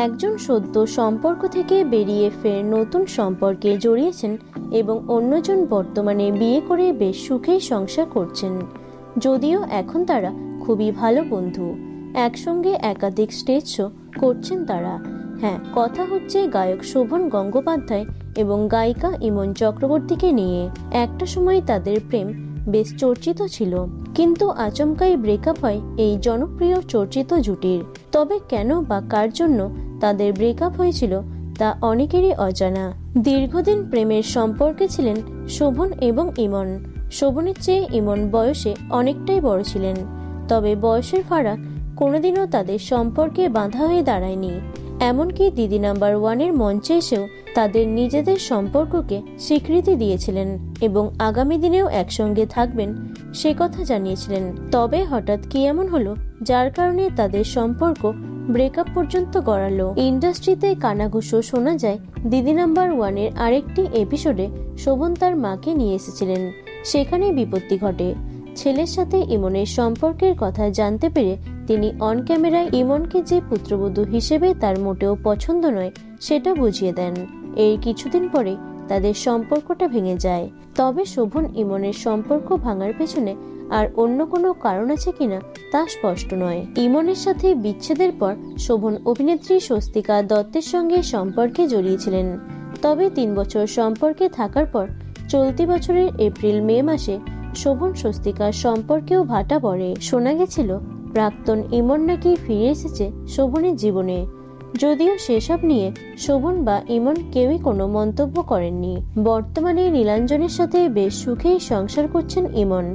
একজন সদ্য সম্পর্ক থেকে বেরিয়ে ফের নতুন সম্পর্কে জড়িয়েছেন এবং অন্যজন বর্তমানে বিয়ে করে বেশ সুখেই সংসার করছেন। যদিও এখন তারা খুবই ভালো বন্ধু, একসঙ্গে একাধিক স্টেজ শো করছেন তারা। হ্যাঁ, কথা হচ্ছে গায়ক শোভন গঙ্গোপাধ্যায় এবং গায়িকা ইমন চক্রবর্তীকে নিয়ে। একটা সময় তাদের প্রেম বেশ চর্চিত ছিল, কিন্তু আচমকাই ব্রেকআপ হয় এই জনপ্রিয় চর্চিত জুটির। তবে কেন বা কার জন্য তাদের ব্রেকআপ হয়েছিল তা অনেকেরই অজানা। দীর্ঘদিন প্রেমের সম্পর্কে ছিলেন শোভন এবং ইমন। শোভনের চেয়ে ইমন বয়সে অনেকটাই বড় ছিলেন, তবে বয়সের ফারাক কোনোদিনও তাদের সম্পর্কে বাধা হয়ে দাঁড়ায়নি। এমনকি দিদি নাম্বার ওয়ানের মঞ্চে এসেও তাদের নিজেদের সম্পর্ককে স্বীকৃতি দিয়েছিলেন এবং আগামী দিনেও একসঙ্গে থাকবেন সে কথা জানিয়েছিলেন। তবে হঠাৎ কি এমন হলো যার কারণে তাদের সম্পর্ক ব্রেকআপ পর্যন্ত গড়ালো? ইন্ডাস্ট্রিতে কানাঘুষো শোনা যায় দিদি নাম্বার ওয়ানের আরেকটি এপিসোডে শোভন তার মাকে নিয়ে এসেছিলেন। সেখানে বিপত্তি ঘটে। ছেলের সাথে ইমনের সম্পর্কের কথা জানতে পেরে তিনি অন ক্যামেরায় ইমনকে যে পুত্রবধূ হিসেবে তার মোটেও পছন্দ নয় সেটা বুঝিয়ে দেন। এর কিছুদিন পরে তাদের সম্পর্কটা ভেঙে যায়। তবে শোভন ইমনের সম্পর্ক ভাঙার পেছনে আর অন্য কোনো কারণ আছে কিনা তা স্পষ্ট নয়। ইমনের সাথে বিচ্ছেদের পর শোভন অভিনেত্রী স্বস্তিকা দত্তের সঙ্গে সম্পর্কে জড়িয়েছিলেন। তবে 3 বছর সম্পর্কে থাকার পর চলতি বছরের এপ্রিল মে মাসে শোভন স্বস্তিকার সম্পর্কেও ভাটা পড়ে। শোনা গেছিল প্রাক্তন ইমন নাকি ফিরে এসেছে শোভনের জীবনে। যদিও সেসব নিয়ে শোভন বা ইমন কেউই কোনো মন্তব্য করেননি। বর্তমানে নীলাঞ্জনের সাথে বেশ সুখেই সংসার করছেন ইমন।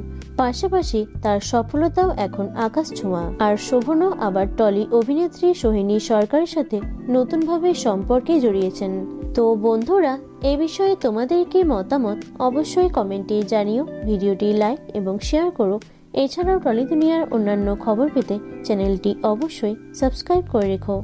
পাশাপাশি তার সফলতাও এখন আকাশ ছোঁয়া। আর শোভনও আবার টলি অভিনেত্রী সোহিনী সরকারের সাথে নতুনভাবে সম্পর্কে জড়িয়েছেন। তো বন্ধুরা, এই বিষয়ে তোমাদের কি মতামত অবশ্যই কমেন্টে জানিও। ভিডিওটি লাইক এবং শেয়ার করো। এছাড়াও টলি দুনিয়ার অন্যান্য খবর পেতে চ্যানেলটি অবশ্যই সাবস্ক্রাইব করে রেখো।